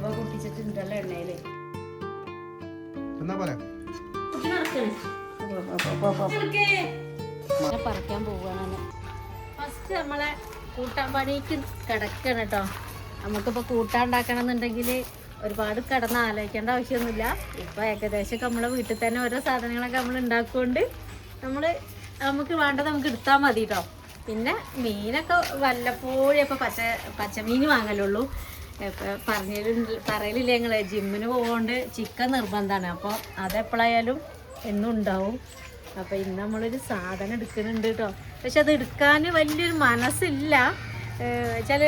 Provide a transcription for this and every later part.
ഉലുവ പൊട്ടിച്ചിട്ടുണ്ടല്ലോ എണ്ണയില്. പറിക്കാൻ പോവാണ്. ഫസ്റ്റ് നമ്മളെ കൂട്ടാൻ പണിക്ക് കിടക്കണം കേട്ടോ. നമുക്കിപ്പോൾ കൂട്ടാൻ ഉണ്ടാക്കണം എന്നുണ്ടെങ്കിൽ ഒരുപാട് കിടന്ന് ആലോചിക്കേണ്ട ആവശ്യമൊന്നുമില്ല. ഇപ്പോൾ ഏകദേശമൊക്കെ നമ്മളെ വീട്ടിൽ തന്നെ ഓരോ സാധനങ്ങളൊക്കെ നമ്മൾ ഉണ്ടാക്കുകൊണ്ട് നമുക്ക് വേണ്ടത് നമുക്ക് എടുത്താൽ മതി കേട്ടോ. പിന്നെ മീനൊക്കെ വല്ലപ്പോഴും ഇപ്പോൾ പച്ചമീൻ വാങ്ങലുള്ളൂ. പറയലില്ലേ ഞങ്ങൾ ജിമ്മിന് പോകുകൊണ്ട് ചിക്കൻ നിർബന്ധമാണ്. അപ്പോൾ അതെപ്പോഴായാലും എന്നും ഉണ്ടാവും. അപ്പോൾ ഇന്ന് നമ്മളൊരു സാധനം എടുക്കുന്നുണ്ട് കേട്ടോ. പക്ഷെ അത് എടുക്കാൻ വലിയൊരു മനസ്സില്ല. വെച്ചാൽ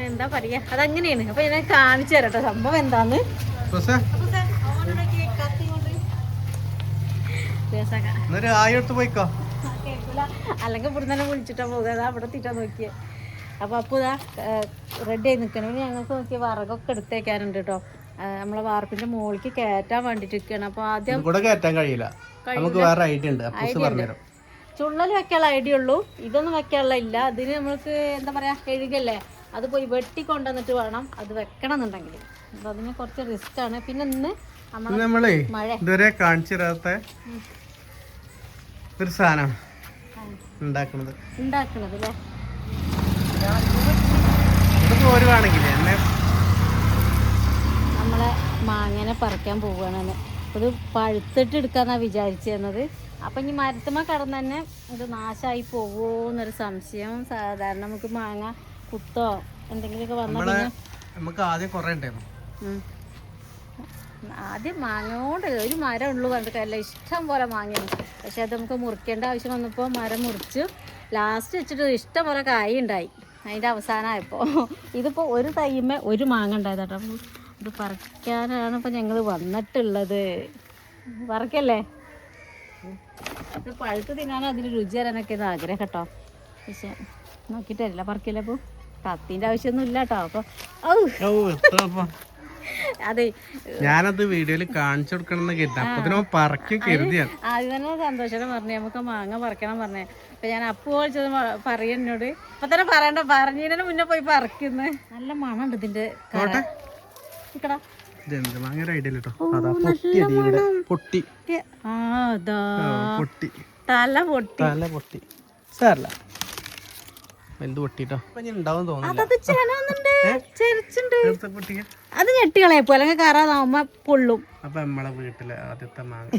എന്താ പറയുക, അതങ്ങനെയാണ്. അപ്പോൾ ഞാൻ കാണിച്ചു തരാം കേട്ടോ സംഭവം എന്താന്ന്. അല്ലെങ്കിൽ ഇവിടെ തന്നെ വിളിച്ചിട്ടാ പോകുക. അവിടെ എത്തിയിട്ടാ നോക്കിയേ. അപ്പോൾ അപ്പോൾ ഇതാ റെഡി ആയി നിൽക്കണം. പിന്നെ ഞങ്ങൾക്ക് നോക്കിയ വിറകൊക്കെ എടുത്തേക്കാനുണ്ട് കേട്ടോ. നമ്മളെ വാർപ്പിന്റെ മുകളിലേക്ക് കയറ്റാൻ വേണ്ടിട്ട് നിൽക്കണം. അപ്പോൾ ആദ്യം കയറ്റാൻ കഴിയില്ല. നമുക്ക് വേറെ ഐഡിയ ഉണ്ട്. ചുള്ളൽ വെക്കാനുള്ള ഐഡിയ ഉള്ളൂ, ഇതൊന്നും വെക്കാനുള്ള ഇല്ല. അതിന് നമ്മൾക്ക് എന്താ പറയാ, കഴുകല്ലേ, അത് പോയി വെട്ടി കൊണ്ടുവന്നിട്ട് വേണം അത് വെക്കണം എന്നുണ്ടെങ്കിൽ. അപ്പൊ അതിന് കുറച്ച് റിസ്ക് ആണ്. പിന്നെ ഇന്ന് നമ്മളെ ഇതുവരെ കാണിച്ചു തരാത്ത ഒരു സാധനം ഉണ്ടാക്കണത് അല്ലേ. നമ്മളെ മാങ്ങനെ പറിക്കാൻ പോവുകയാണ്. ഇത് പഴുത്തിട്ട് എടുക്കാന്നാണ് വിചാരിച്ചിരുന്നത്. അപ്പം ഇനി മരത്തുമ്മ കടന്ന് തന്നെ ഇത് നാശമായി പോവോ എന്നൊരു സംശയം. സാധാരണ നമുക്ക് മാങ്ങ കുത്തോ എന്തെങ്കിലുമൊക്കെ വന്നാൽ പിന്നെ നമുക്ക് ആദ്യം മാങ്ങ കൊണ്ട് ഒരു മരം ഉള്ളൂ കണ്ടിട്ടല്ല, ഇഷ്ടം പോലെ മാങ്ങയാണ്. പക്ഷെ അത് നമുക്ക് മുറിക്കേണ്ട ആവശ്യം വന്നപ്പോൾ മരം മുറിച്ചു. ലാസ്റ്റ് വെച്ചിട്ട് ഇഷ്ടം പോലെ കായ് ഉണ്ടായി അതിൻ്റെ അവസാനമായപ്പോൾ. ഇതിപ്പോൾ ഒരു തൈമേ ഒരു മാങ്ങ ഉണ്ടായത് കേട്ടോ. ഇത് പറിക്കാനാണ് ഇപ്പോൾ ഞങ്ങൾ വന്നിട്ടുള്ളത്. പറിക്കല്ലേ, ഇത് പഴുത്ത് തിന്നാനും അതിന് രുചി തരാനൊക്കെ ഇത് ആഗ്രഹം കേട്ടോ. പക്ഷെ നോക്കിയിട്ടില്ല പറിക്കില്ല. അപ്പോൾ കത്തിൻ്റെ ആവശ്യമൊന്നും ഇല്ല കേട്ടോ. അപ്പോൾ അതെ, ഞാനത് വീഡിയോയിൽ കാണിച്ചു കൊടുക്കണം ആദ്യം തന്നെ സന്തോഷം പറഞ്ഞു നമുക്ക് മാങ്ങ പറിക്കണം പറഞ്ഞേ. അപ്പൊ ഞാൻ അപ്പോൾ വിളിച്ചത് പറയും എന്നോട്. ഇപ്പൊ തന്നെ പറയണ്ട, പറഞ്ഞതിന് മുന്നേ പോയി പറിക്കുന്നു. നല്ല മണമുണ്ട് ഇതിന്റെ. തല പൊട്ടി സാരല്ല, അത് ഞെട്ടികളയപ്പോ അല്ലെങ്കിൽ കറാതാവുമ്പോ പൊള്ളും. അപ്പൊ നമ്മളെ വീട്ടിലെ ആദ്യത്തെ മാങ്ങ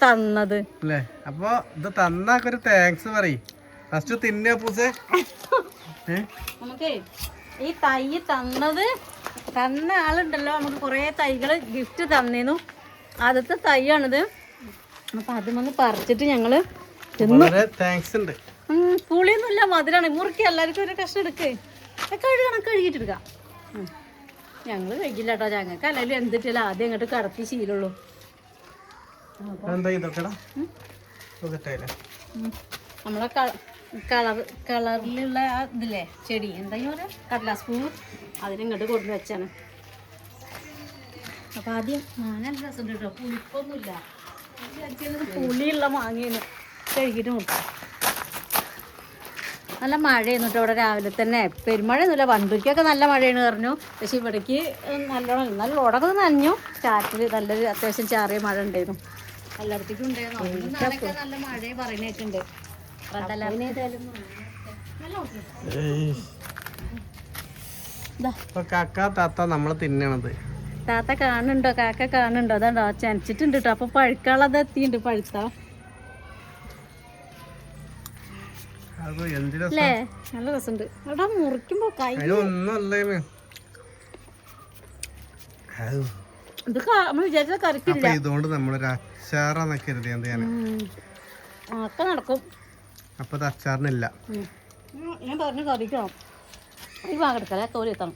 തന്നത് അല്ലേ. അപ്പൊ ഇത് തന്നൊരു താങ്ക്സ് പറയും. ഫസ്റ്റ് തിന്നെ പൂസേ. നമുക്ക് ഈ തൈ തന്ന ആളുണ്ടല്ലോ, നമുക്ക് കുറെ തൈകള് ഗിഫ്റ്റ് തന്നിരുന്നു. ആദ്യത്തെ തൈയാണിത്. അപ്പൊ അതുമൊന്ന് പറിച്ചിട്ട് ഞങ്ങള് താങ്ക്സ് ഉണ്ട്. പുളിയൊന്നുമില്ല, മധുരമാണ്. മുറുക്കി എല്ലാവർക്കും ഒരു കഷ്ണം എടുക്ക്. കഴുകിട്ടെടുക്കാം. ഞങ്ങള് കഴിക്കില്ല കേട്ടോ. ഞങ്ങൾക്ക് അല്ലെങ്കിൽ എന്തിട്ടില്ല ആദ്യം അങ്ങോട്ട് കടത്തി ശീലമുള്ളൂ. നമ്മളെ കളറിലുള്ള ഇതില്ലേ ചെടി, എന്താ പറയാ, കടലാസ് പൂ, അതിനിങ്ങോട്ട് കൊണ്ടു വെച്ചാണ്. അപ്പൊ ആദ്യം നല്ല രസമുണ്ട് കേട്ടോ. പുളിപ്പൊന്നുമില്ല, പുളിയുള്ള മാങ്ങയാണ്. കഴുകിയിട്ട് മുട്ടാം. നല്ല മഴയായിരുന്നു കേട്ടോ ഇവിടെ രാവിലെ തന്നെ. പെരുമഴയൊന്നുമില്ല, വണ്ടൂരിക്കൊക്കെ നല്ല മഴയാണ് പറഞ്ഞു. പക്ഷെ ഇവിടേക്ക് നല്ലോണം നല്ല ഓടൊക്കെ നനഞ്ഞു. ചാറ്റിൽ നല്ലൊരു അത്യാവശ്യം ചാറിയ മഴ ഉണ്ടായിരുന്നു. എല്ലായിടത്തേക്കും ഉണ്ടായിരുന്നു. നല്ല മഴ പറയുന്നേക്കുണ്ട്. താത്ത കാണുന്നുണ്ടോ? കാക്ക കാണുന്നുണ്ടോ? അതാണ്ടോ ചനച്ചിട്ടുണ്ട് കേട്ടോ. അപ്പൊ പഴുക്കാളത് എത്തിയിട്ടുണ്ട്. പഴുത്താ അല്ലേ, നല്ല രസമുണ്ട്. അവിടെ മുറിക്കുമ്പോ കൈ ഇത് നമ്മൾ വിചാരിച്ച കറിക്കില്ല. ഇതുകൊണ്ട് നമ്മളൊരു അച്ചാറാന്നൊക്കെ ഒക്കെ നടക്കും. അപ്പൊ അച്ചാറിനില്ല. ഞാൻ പറഞ്ഞു കറിക്കണം. ഈ ഭാഗെടുക്കല്ലേ, തോലി എത്തണം.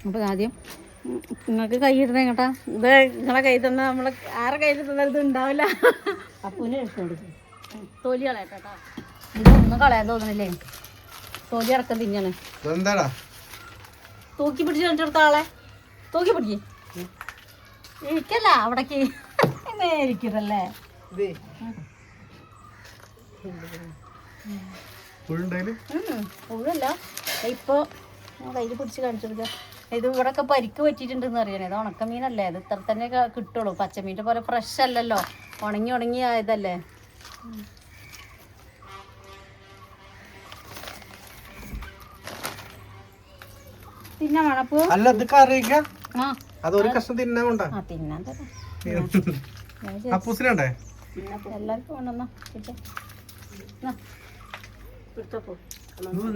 അപ്പൊ ആദ്യം നിങ്ങൾക്ക് കൈ ഇടണേ കേട്ടാ. ഇത് നിങ്ങളെ കൈ തന്ന നമ്മളെ ആരെ കയ്യിൽ തന്നത് ഉണ്ടാവില്ല. അപ്പൂനെ എടുക്കും. തൊലി കളയട്ടോ. ഇതൊന്നും കളയാൻ തോന്നണില്ലേ, തൊലി അടക്കം തിന്നാണ്. തൂക്കി പിടിച്ച് കണ്ടിടത്ത ആളെ തൂക്കി പിടിക്ക്. ഇരിക്കല്ല അവിടേക്ക് ഇരിക്കട്ടല്ലേ. പുഴല്ല. ഇപ്പൊ ഞാൻ കയ്യിൽ പിടിച്ച് കാണിച്ചു കൊടുക്കുക. ഇത് ഇവിടെ ഒക്കെ പരിക്ക് പറ്റിയിട്ടുണ്ടെന്ന് അറിയണേ. ഇത് ഉണക്കമീനല്ലേ, ഇത് ഇത്ര തന്നെ കിട്ടുള്ളൂ. പച്ചമീൻ്റെ പോലെ ഫ്രഷ് അല്ലല്ലോ, ഉണങ്ങി ആയതല്ലേ. തിന്നാ മണപ്പൂ. അല്ല ഇത് കറിയിക്ക ആ അതൊരു കഷ്ണം തിന്നാൻ കൊണ്ടാ. ആ തിന്നാൻ തരാം. അപ്പൂസിനുണ്ടേ എല്ലാവർക്കും കൊണ്ടുവന്നോ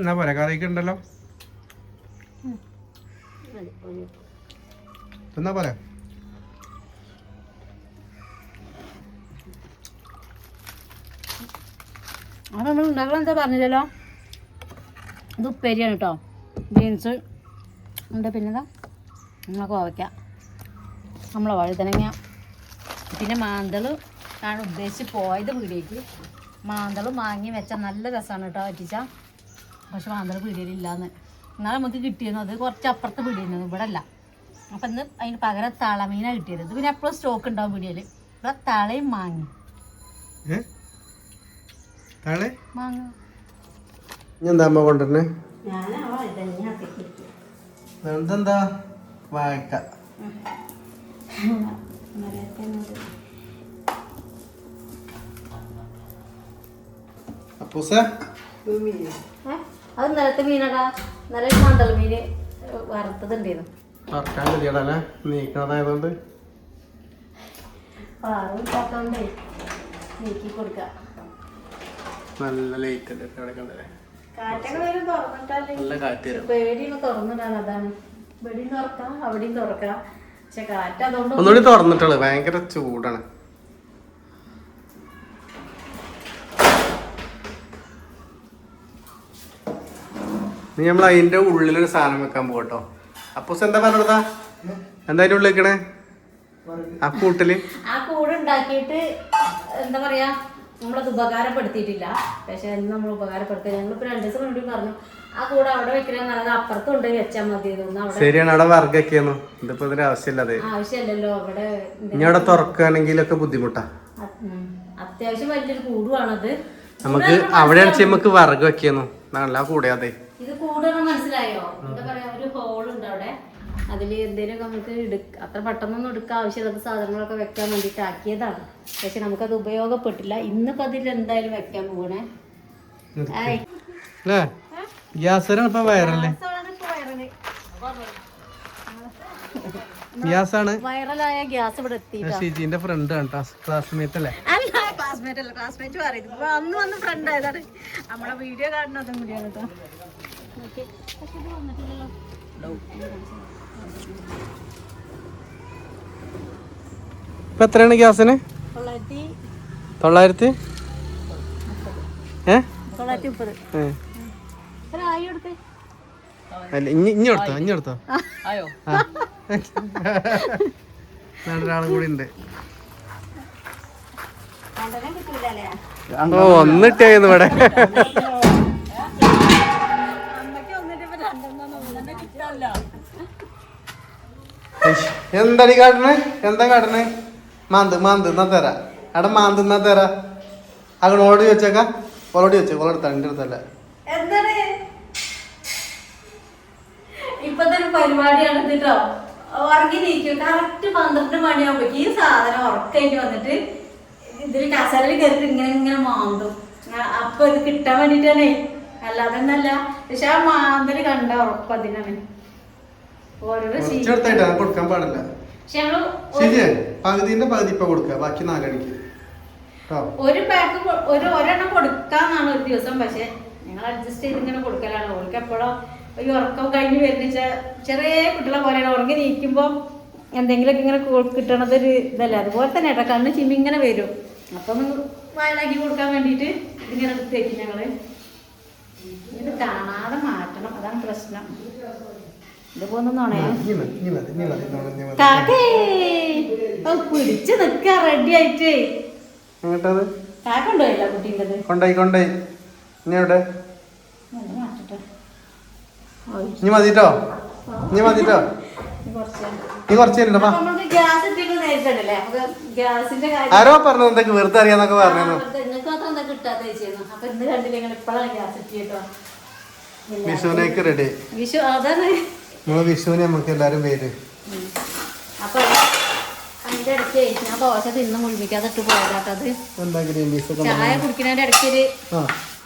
എന്നാ പോലെ കറിയൊക്കെ ഉണ്ടല്ലോ. എന്നാ പോലെ അത് നമ്മൾ ഉണ്ടാക്കണം എന്താ പറഞ്ഞില്ലല്ലോ. ഇത് ഉപ്പേരിയാണ് കേട്ടോ. ബീൻസ് ഉണ്ട്, പിന്നെന്താ നമ്മളെ കോവയ്ക്ക, നമ്മളെ വഴുതനങ്ങ, പിന്നെ മാന്തൾ ആണ് ഉദ്ദേശിച്ച് പോയത് പീടിയേക്ക്. മാന്തൾ വാങ്ങി വെച്ചാൽ നല്ല രസമാണ് കേട്ടോ വറ്റിച്ചാൽ. പക്ഷെ മാന്തൾ പീടിയയിലില്ലാന്ന്. എന്നാൽ നമുക്ക് കിട്ടിയിരുന്നു, അത് കുറച്ച് അപ്പുറത്ത് പീടിയിരുന്നു, ഇവിടെ അല്ല. അപ്പം ഇന്ന് അതിന് പകരം തളമീനാണ് കിട്ടിയത്. ഇത് പിന്നെ എപ്പോഴും സ്റ്റോക്ക് ഉണ്ടാവും പീടിയയിൽ. ഇവിടെ തളയും മാങ്ങി മാങ്ങ എന്താ അമ്മ കൊണ്ടുവരണേ? എന്താ വാഴക്ക. അപ്പൂസ അത് നിലത്തെ മീനടാ. നല്ല മാന്തൾ മീന് വറുത്തതുണ്ടായിരുന്നു. വറക്കാൻ മതിയടല്ലേ നീക്കണതായതുകൊണ്ട്. പാറുണ്ടാത്തോണ്ടേ നീക്കി കൊടുക്കാം. നല്ല ലൈറ്റ് അല്ലേ അവിടെ കണ്ടല്ലേ. കാറ്റൊക്കെ വരും തുറന്നിട്ടല്ലേ. നല്ല കാറ്റ് വരും. പേടിയും തുറന്നിടാൻ, അതാണ്. ഇവിടെയും തുറക്കാം അവിടെയും തുറക്കാം. പക്ഷെ കാറ്റ് അതുകൊണ്ട് ഒന്നുകൂടി തുറന്നിട്ടുള്ളു, ഭയങ്കര ചൂടാണ്. നീ നമ്മൾ അതിന്റെ ഉള്ളിലൊരു സാധനം വെക്കാൻ പോകട്ടോ. അപ്പൂസ് എന്താ പറഞ്ഞതാ? എന്താ അതിന്റെ ഉള്ളിൽ വെക്കണേ? ആ കൂട്ടില് ആ കൂട് ഉണ്ടാക്കിയിട്ട് എന്താ പറയാ, നമ്മളത് ഉപകാരപ്പെടുത്തിയിട്ടില്ല. പക്ഷെ എന്ന് നമ്മൾ ഉപകാരപ്പെടുത്തി, ഞങ്ങളിപ്പോ 2 ദിവസം വേണ്ടി പറഞ്ഞു ആ കൂടെ അവിടെ വെക്കണേ നല്ലത്, അപ്പുറത്ത് കൊണ്ടുപോയി വെച്ചാൽ മതി. ശരിയാണ്, അവിടെ വർഗൊക്കെയായിരുന്നു. ഇതിപ്പോ ഇതിന്റെ ആവശ്യമില്ല. ആവശ്യമല്ലല്ലോ അവിടെ. ഇനി അവിടെ തുറക്കുകയാണെങ്കിലൊക്കെ ബുദ്ധിമുട്ടാ. അത്യാവശ്യം വലിയൊരു കൂടുവാണത്. നമുക്ക് അവിടെ നമുക്ക് വർഗ് വെക്കുന്നു നല്ല കൂടെയാതെ. ഇത് കൂടുതൽ മനസ്സിലായോ? എന്താ പറയാ, ഒരു ഹോൾ ഉണ്ട് അവിടെ. അതിൽ എന്തെങ്കിലുമൊക്കെ നമുക്ക് അത്ര പെട്ടെന്നൊന്നും എടുക്കാൻ ആവശ്യമില്ലാത്ത സാധനങ്ങളൊക്കെ വെക്കാൻ വേണ്ടിയിട്ട് ആക്കിയതാണ്. പക്ഷെ നമുക്കത് ഉപയോഗപ്പെട്ടില്ല. ഇന്നിപ്പോ അതിൽ എന്തായാലും വെക്കാൻ പോകണേ. ഗ്യാസാണ് ഇപ്പൊ വൈറലല്ലേ. ഗ്യാസാണ് വൈറലായ ഗ്യാസ് ഇവിടെ എത്തി. ഷിജിന്റെ ഫ്രണ്ട് ആണ്, ക്ലാസ്മേറ്റ് അല്ലേ? അല്ല, ക്ലാസ്മേറ്റ് അല്ല, ക്ലാസ്മേറ്റ് പറയുന്നത് അന്ന് ഫ്രണ്ട് ആയതാണ്. നമ്മളെ വീഡിയോ കാണുന്നതും കൂടിയാണ് കേട്ടോ. ഇപ്പൊ എത്രയാണ് ഗ്യാസിന്? 930. 930. ഇഞ്ഞെടുത്തോ ഒരാളും കൂടി ഉണ്ട്. ഒന്നിട്ടായിരുന്നു ഇവിടെ. എന്താടി കാട്ടണേ? എന്താ കാട്ടണേ? മാന്ത് എന്നാ തരാ. അവിടെ മാന്ത് എന്നാ തരാ. അങ്ങോട്ട് ചോദിച്ചേക്കാ. ഓളോട് ചോദിച്ചേ. ഓളെടുത്താ എന്റെ അടുത്തല്ല. ഇപ്പത്തെ ഒരു പരിപാടിയാണ് കേട്ടോ. ഉറങ്ങി നീക്കും. കറക്റ്റ് 12 മണിയാകുമ്പോഴേക്ക് ഈ സാധനം ഉറക്കഴിഞ്ഞ് വന്നിട്ട് ഇതിൽ കസരയിൽ കയറിട്ട് ഇങ്ങനെ മാന്തും. അപ്പൊ ഇത് കിട്ടാൻ വേണ്ടിട്ടാണേ, അല്ലാതെ ഒന്നല്ല. പക്ഷെ ആ മാന്തല് കണ്ട ഉറപ്പ് അതിനാണ്. കൊടുക്കാൻ പാടില്ല. പകുതിന്റെ പകുതി ഇപ്പൊ കൊടുക്ക, ബാക്കി 4 മണിക്ക്. ഒരു പാക്ക് ഒരെണ്ണം കൊടുക്കാന്നാണ് ഒരു ദിവസം. പക്ഷെ ഞങ്ങൾ അഡ്ജസ്റ്റ് ചെയ്ത് ഇങ്ങനെ കൊടുക്കലാണ്. ഓർക്ക് എപ്പോഴോ ഈ ഉറക്കം കഴിഞ്ഞ് വരുന്ന ചെറിയ കുട്ടികളെ പോലെയാണ്. ഉറങ്ങി നീക്കുമ്പോ എന്തെങ്കിലുമൊക്കെ ഇങ്ങനെ കിട്ടണതൊരു ഇതല്ലേ. അതുപോലെ തന്നെ കേട്ടോ, കണ്ണ് ചിമ്മി ഇങ്ങനെ വരും. അപ്പൊ ഒന്ന് വയലാക്കി കൊടുക്കാൻ വേണ്ടിട്ട് ഇങ്ങനെ എടുത്ത് വെക്കും ഞങ്ങള്. ഇത് കാണാതെ മാറ്റണം, അതാണ് പ്രശ്നം. ഇതുപോന്നോണേ പിടിച്ച് നിക്ക റെഡി ആയിട്ട്. കാക്ക കൊണ്ടുപോയില്ല കുട്ടീൻ്റെത്. കൊണ്ടായി ഇനി എവിടെ? മാറ്റട്ടെ. ഇനി മതിട്ടോ. നീ കുറച്ച് ആരോ പറഞ്ഞു എന്തൊക്കെ വെറുതെ അറിയാന്നൊക്കെ പറഞ്ഞു. വിഷുവിനേക്ക് റെഡി. വിഷു അതാണ് നമ്മള് വിഷുവിന് നമുക്ക് എല്ലാരും പേര്. അപ്പൊ അതിന്റെ ഇടയ്ക്ക് ഞാൻ ദോശ തിന്ന് മുഴുമിക്കാതെ ഇട്ട് പോയതാട്ടത്. ചായ കുടിക്കുന്നതിന്റെ ഇടയ്ക്ക്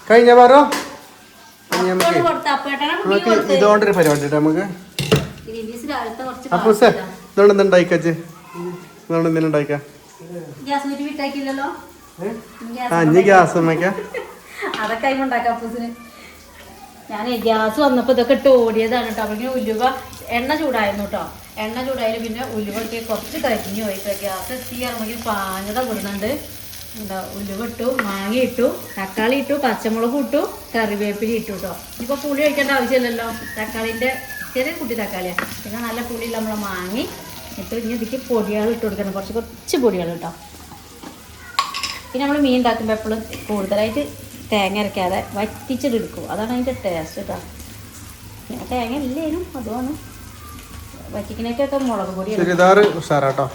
കഴിഞ്ഞ പാറോ കൊടുത്ത ഇതുകൊണ്ടൊരു പരിപാടി നമുക്ക് കുറച്ച് ഇതുകൊണ്ട് എന്തുണ്ടായിക്കച്ച് ഇതുകൊണ്ട് എന്തെങ്കിലും ഉണ്ടായിക്കാ. ഗ്യാസ് കുറ്റി വിട്ടാക്കില്ലല്ലോ. ഇനി ഗ്യാസ് ഉമ്മയ്ക്ക അതൊക്കെ ആയി ഉണ്ടാക്കാം അപ്പൂസിന്. ഞാൻ ഗ്യാസ് വന്നപ്പോൾ ഇതൊക്കെ ഇട്ട് ഓടിയതാണ് കേട്ടോ. അപ്പോഴേക്കും ഉലുവ എണ്ണ ചൂടായിരുന്നു കേട്ടോ. എണ്ണ ചൂടായാലും പിന്നെ ഉലുവ ഇട്ട് കുറച്ച് കരിഞ്ഞു പോയിട്ട് ഗ്യാസ് എത്തി ഇറങ്ങി പാഞ്ഞത വിടുന്നുണ്ട്. എന്താ ഉലുവ ഇട്ടു, മാങ്ങ ഇട്ടു, തക്കാളി ഇട്ടു, പച്ചമുളക് ഇട്ടു, കറിവേപ്പില ഇട്ടു കേട്ടോ. ഇപ്പോൾ പുളി ഒഴിക്കേണ്ട ആവശ്യമില്ലല്ലോ. തക്കാളിൻ്റെ ചെറിയ കുട്ടി തക്കാളിയാണ്. പിന്നെ നല്ല പുളിയുള്ള നമ്മളെ മാങ്ങി ഇട്ട് ഇനി ഇതിക്ക് പൊടികൾ ഇട്ട് കൊടുക്കണം. കുറച്ച് പൊടികൾ കേട്ടോ. പിന്നെ നമ്മൾ മീൻ ഉണ്ടാക്കുമ്പോൾ എപ്പോഴും കൂടുതലായിട്ട് തേങ്ങ അരയ്ക്കാതെ വറ്റിച്ചിട്ടെടുക്കും. അതാണ് അതിൻ്റെ ടേസ്റ്റ് കേട്ടോ. പിന്നെ തേങ്ങ ഇല്ലേനും അതുമാണ് വറ്റിക്കണേക്കൊക്കെ മുളക് പൊടി. ചുരിദാർ ഉഷാറാട്ടോ,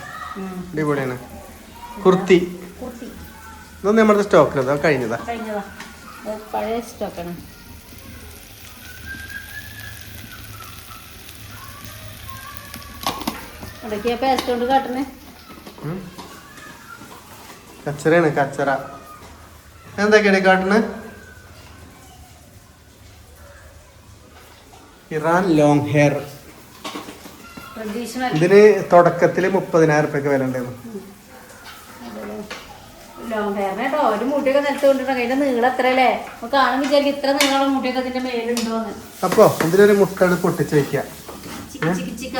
അടിപൊളിയാണ്. കുർത്തി ഇതൊന്നും നമ്മുടെ സ്റ്റോക്കിലതാ കഴിഞ്ഞതാ പഴയ സ്റ്റോക്കാണ്. ഇടയ്ക്ക് പേസ്റ്റ് കൊണ്ട് കാട്ടണേ. കച്ചറയാണ് കച്ചറ. എന്തൊക്കെയാണ് കാട്ടണ്? Iran long hair. ഇതിന് തുടക്കത്തില് 30,000 റുപ്യക്ക് വില ഉണ്ടായിരുന്നു. ലോങ് ഹെയറിന് കേട്ടോ. ഒരു മുട്ടിയൊക്കെ നിലത്ത് കൊണ്ടിട്ടുണ്ടോ? അതിന്റെ നീളം എത്ര അല്ലേ? നമുക്ക് കാണുമ്പോൾ വിചാരിക്കും ഇത്ര നീളമുള്ള മുട്ടിയൊക്കെ അതിന്റെ മേലുണ്ടോന്ന്. അപ്പൊ ഇതിലൊരു മുട്ട പൊട്ടിച്ച് വെക്കുക.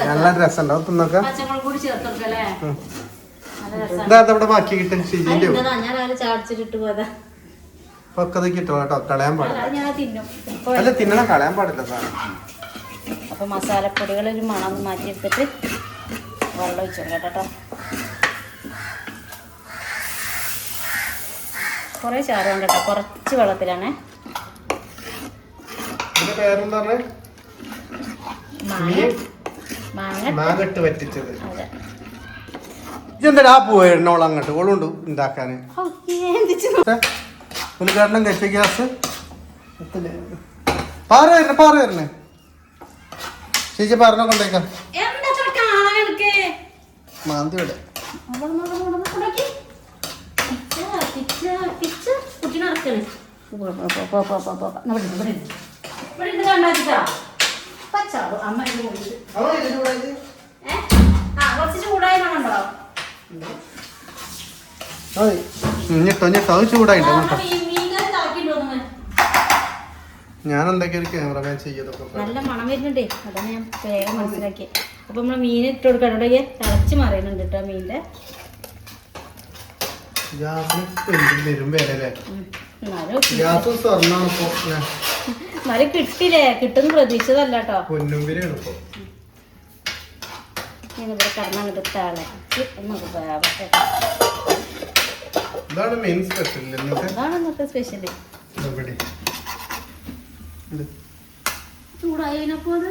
നല്ല രസമുണ്ടാവും തിന്നൊക്കെ. പച്ചമുളക് കൂടി ചേർത്തല്ലേ? ഇവിടെ ബാക്കി കിട്ടും. ഞാൻ രാവിലെ ചാടിച്ചിട്ട് പോയതാ. പൊക്കത് കിട്ടും കേട്ടോ. കളയാൻ പാടില്ല. ഞാൻ തിന്നും. അല്ല തിന്നണം, കളയാൻ പാടില്ല സാധനം. അപ്പൊ മസാലപ്പൊടികൾ ഒരു മണം മാറ്റിയെടുത്തിട്ട് വെള്ളം ഒഴിച്ചു കേട്ടോ. കുറേ ചാറ് കൊണ്ട് കേട്ടോ. കുറച്ച് വെള്ളത്തിലാണ്. മാങ്ങട്ട് വറ്റിച്ചത്. ഇതെന്താ പോയിടണോളൂ അങ്ങോട്ട് ഓളുണ്ട് ഉണ്ടാക്കാന്. ഉദ്ഘാടനം കഴിച്ച ഗ്യാസ് പാറ വരണേ ചേച്ചി പറഞ്ഞ കൊണ്ടേക്കാം. മാന്തി ഇവിടെ ഞെട്ടോ അത് ചൂടായിട്ടോ. ഞാൻ എന്തൊക്കെയാണ് ക്യാമറമാൻ ചെയ്യതൊക്കെ നല്ല മണം വരുന്നുണ്ടേ. അതാണ് ഞാൻ വേഗം മനസ്സിലാക്കി. അപ്പൊ നമ്മള് മീൻ ഇട്ട് കൊടുക്കാനോടെ തിളച്ച് മറിയുന്നുണ്ട് കേട്ടോ മീനിന്റെ. എന്നാലും കിട്ടില്ലേ? കിട്ടുന്ന പ്രതീക്ഷിതല്ല കേട്ടോ. ഇവിടെ കടന്നങ്ങോട്ട് തിളച്ച് അതാണ് ഇന്നത്തെ സ്പെഷ്യല്. ചൂടായതിനപ്പോ അത്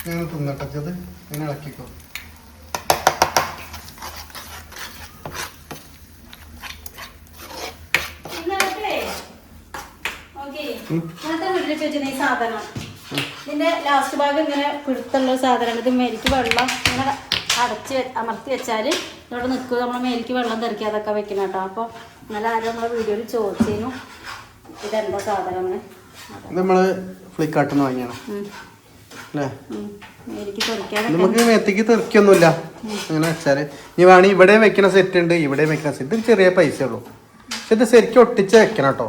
ഞാൻ തിന്നട്ടത് അങ്ങനെ ഇളക്കിക്കോ. സാധനം ഇതിന്റെ ലാസ്റ്റ് ഭാഗം ഇങ്ങനെ പിടുത്തുള്ള സാധനമാണ്. ഇത് മേലേക്ക് വെള്ളം ഇങ്ങനെ അടച്ച് അമർത്തി വെച്ചാൽ ഇവിടെ നിൽക്കുക. നമ്മൾ മേലേക്ക് വെള്ളം തെറിക്കാതൊക്കെ വെക്കണം കേട്ടോ. അപ്പോൾ ഇന്നലെ ആരും നമ്മളെ വീഡിയോയിൽ ചോദിച്ചു ഇതെന്താ സാധനം. നമ്മള് ഫ്ലിപ്കാർട്ടിൽ നിന്ന് വാങ്ങിയാണ് അല്ലേ? നമുക്ക് മെത്തിക്ക് തെറിക്കൊന്നുമില്ല അങ്ങനെ വെച്ചാല്. ഇനി വേണമെങ്കിൽ ഇവിടെ വെക്കുന്ന സെറ്റ് ഉണ്ട്, ഇവിടെ വെക്കുന്ന സെറ്റ് ചെറിയ പൈസ ഉള്ളൂ. പക്ഷെ ഇത് ശരിക്കും ഒട്ടിച്ച് വെക്കണം കേട്ടോ.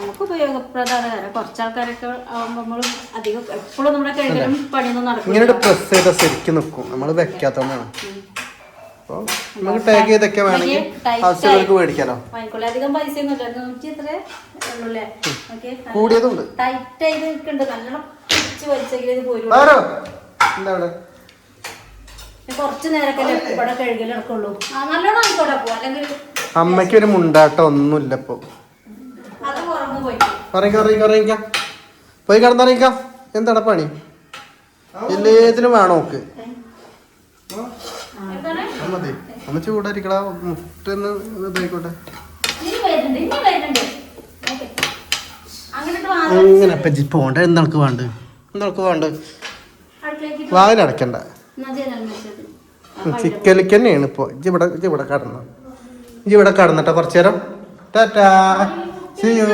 നമുക്ക് ഉപയോഗപ്രദമാണ്. കുറച്ചാൾക്കാരൊക്കെ നമ്മൾ അധികം എപ്പോഴും നമ്മുടെ കഴുകലും പണിയൊന്നും നടക്കും. ഇങ്ങനെ പ്രസ് ചെയ്താൽ ശരിക്കും നിൽക്കും. നമ്മൾ വെക്കാത്തോണ്ടാണ്. അപ്പോൾ നമുക്ക് ടാഗ് ചെയ്തൊക്കെ വേണമെങ്കിൽ ആവശ്യങ്ങൾക്ക് മേടിക്കാലോ. അധികം പൈസ ഒന്നുമില്ല. 100 എത്ര ഉള്ളൂല്ലേ? കൂടിയതുണ്ട്. ടൈറ്റ് ആയിട്ട് നിൽക്കുന്നുണ്ട്. നല്ലോണം വലിച്ചെങ്കിലും പോരും. കുറച്ച് നേരമൊക്കെ ഇവിടെ കഴുകൽ നടക്കുള്ളൂ. നല്ലോണം ആയിക്കോട്ടെ പോ. അല്ലെങ്കിൽ അമ്മയ്ക്ക് ഒരു മുണ്ടാട്ടം ഒന്നുമില്ല ഇപ്പൊ. പോയി കിടന്നറിയിക്കാം. എന്താണ് പണി? എല്ലാത്തിനും വേണോ നോക്ക്. മതി. ഒന്ന് ചൂടായിരിക്കടാ, മുട്ട ഒന്ന് ഇതായിക്കോട്ടെ. അങ്ങനെ പറ്റി പോണ്ട. എന്തൊക്കെ വേണ്ട, എന്തൊക്കെ വേണ്ട, വാതിലടക്കണ്ട. ചിക്കനിലേക്ക് തന്നെയാണ് ഇപ്പോൾ. ഇവിടെ കടന്നു, ഇവിടെ കടന്നിട്ടാ കുറച്ചു നേരം. Tata, see you.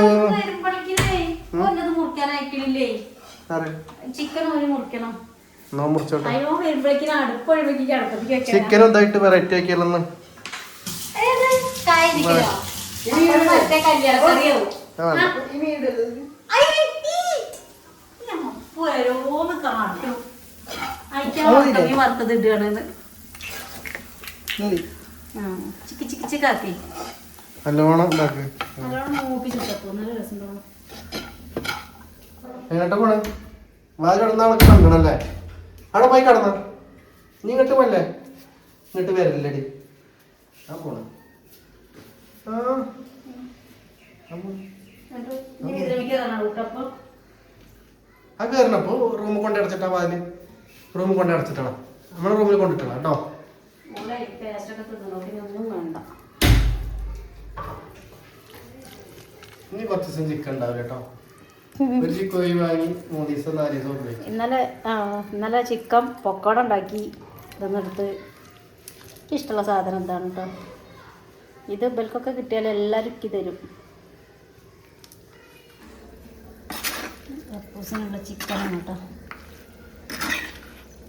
ചിക്കൻ എന്തായിട്ട് വെറൈറ്റി ആക്കിയാലൊന്ന് വറുത്തത് ഇടുകയാണെന്ന് ചിക്കാക്കി നല്ലോണം ഉണ്ടാക്കി. എങ്ങോട്ട് പോണേ? വാതിൽ കിടന്ന ആൾക്ക് കണ്ടണല്ലേ? അവിടെ പോയി കടന്ന. നീ ഇങ്ങോട്ട് പോല്ലേ? ഇങ്ങോട്ട് വരില്ലടി. ആ പോണ ആ കയറണപ്പോ റൂമിൽ കൊണ്ട് അടച്ചിട്ടാ. വാതില് റൂമിൽ കൊണ്ട് അടച്ചിട്ടാ. നമ്മളെ റൂമിൽ കൊണ്ടിട്ടാ കേട്ടോ. ഇനി കുറച്ച് ദിവസം ചിക്കൻ ഉണ്ടാവില്ല കേട്ടോ. ഒരു ചിക്കൻ വാങ്ങി 3 ദിവസം 4 ദിവസം ഉപയോഗിക്കും. ഇന്നലെ ചിക്കൻ പൊക്കോട ഉണ്ടാക്കി. ഇതൊന്നെടുത്ത് ഇഷ്ടമുള്ള സാധനം എന്താണ് കേട്ടോ. ഇത് ഇവൽക്കൊക്കെ കിട്ടിയാൽ എല്ലാവരും തരും. കപ്പൂസിനുള്ള ചിക്കനാണ് കേട്ടോ.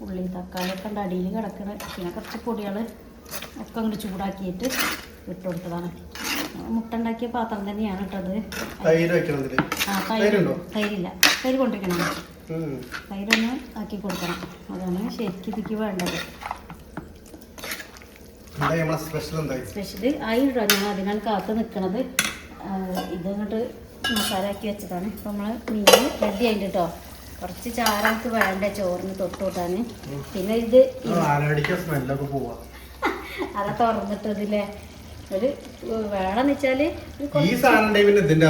ഉള്ളി തക്കാളിയൊക്കെ ഉണ്ട് അടിയിൽ കിടക്കണ. പിന്നെ കുറച്ച് പൊടികൾ ഒക്കെ അങ്ങോട്ട് ചൂടാക്കിയിട്ട് ഇട്ട് കൊടുത്തതാണ്. മുട്ട ഉണ്ടാക്കിയ പാത്രം തന്നെയാണ് കേട്ടത്. തൈരില്ല, തൈര് കൊണ്ടിരിക്കണം. തൈരൊന്ന് ആക്കി കൊടുക്കണം. അതാണ് ശരിക്കും ഇതിക്ക് വേണ്ടത്. സ്പെഷ്യല് ആയിട്ടോ. ഞാൻ അതിനാണ് കാത്ത് നിൽക്കണത്. ഇതങ്ങോട്ട് മസാല ആക്കി വെച്ചതാണ്. ഇപ്പം നമ്മൾ മീൻ റെഡി ആയിട്ട് കേട്ടോ. കുറച്ച് ചാറ് നമുക്ക് വേണ്ട ചോറിന് തൊട്ട് കൂട്ടാൻ. പിന്നെ ഇത് അതൊക്കെ തുറന്നിട്ടതില്ലേ ഒരു വേണമെന്ന് വെച്ചാല്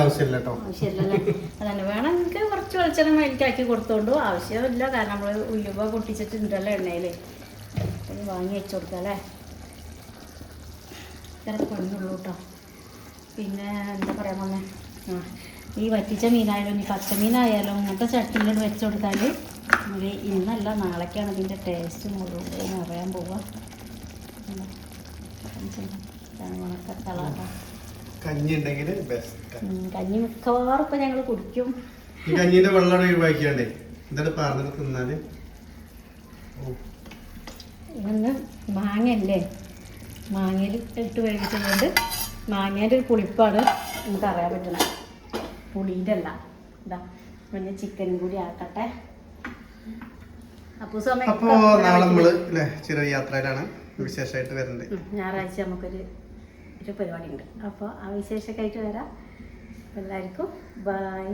ആവശ്യമില്ലല്ലോ. അതന്നെ വേണം. എനിക്ക് കുറച്ച് വെളിച്ചെണ്ണ മേലിക്കാക്കി കൊടുത്തോണ്ടു. ആവശ്യമില്ല, കാരണം നമ്മൾ ഉലുവ പൊട്ടിച്ചിട്ടുണ്ടല്ലോ എണ്ണയില്. വാങ്ങി വെച്ചു കൊടുക്കാം അല്ലേ. ഇത്ര പെണ്ണുള്ളൂ കേട്ടോ. പിന്നെ എന്താ പറയാൻ വന്നേ, ഈ വറ്റിച്ച മീനായാലും ഇനി പച്ചമീനായാലും അങ്ങനത്തെ ചട്ടിയിലോട്ട് വെച്ച് കൊടുത്താൽ ഒരു ഇന്നല്ല നാളേക്കാണ് ഇതിൻ്റെ ടേസ്റ്റ് മുഴുവൻ അറിയാൻ പോവുക. കഞ്ഞി മിക്കവാറും ഇപ്പം ഞങ്ങൾ കുടിക്കും. ഇന്ന് മാങ്ങയല്ലേ, മാങ്ങയിൽ ഇട്ട് വേവിച്ചതുകൊണ്ട് മാങ്ങേൻ്റെ ഒരു പുളിപ്പാണ് നമുക്ക് അറിയാൻ പറ്റണം. പുളീൻ്റെ അല്ല. ഇതാ പിന്നെ ചിക്കനും കൂടി ആക്കട്ടെ. അപ്പോൾ നാളെ നമ്മള് ചെറിയ യാത്രയിലാണ്. വിശേഷമായിട്ട് വരുന്നുണ്ട്. ഞായറാഴ്ച നമുക്കൊരു പരിപാടി ഉണ്ട്. അപ്പോൾ ആ വിശേഷമൊക്കെ ആയിട്ട് വരാം. എല്ലാവർക്കും ബൈ.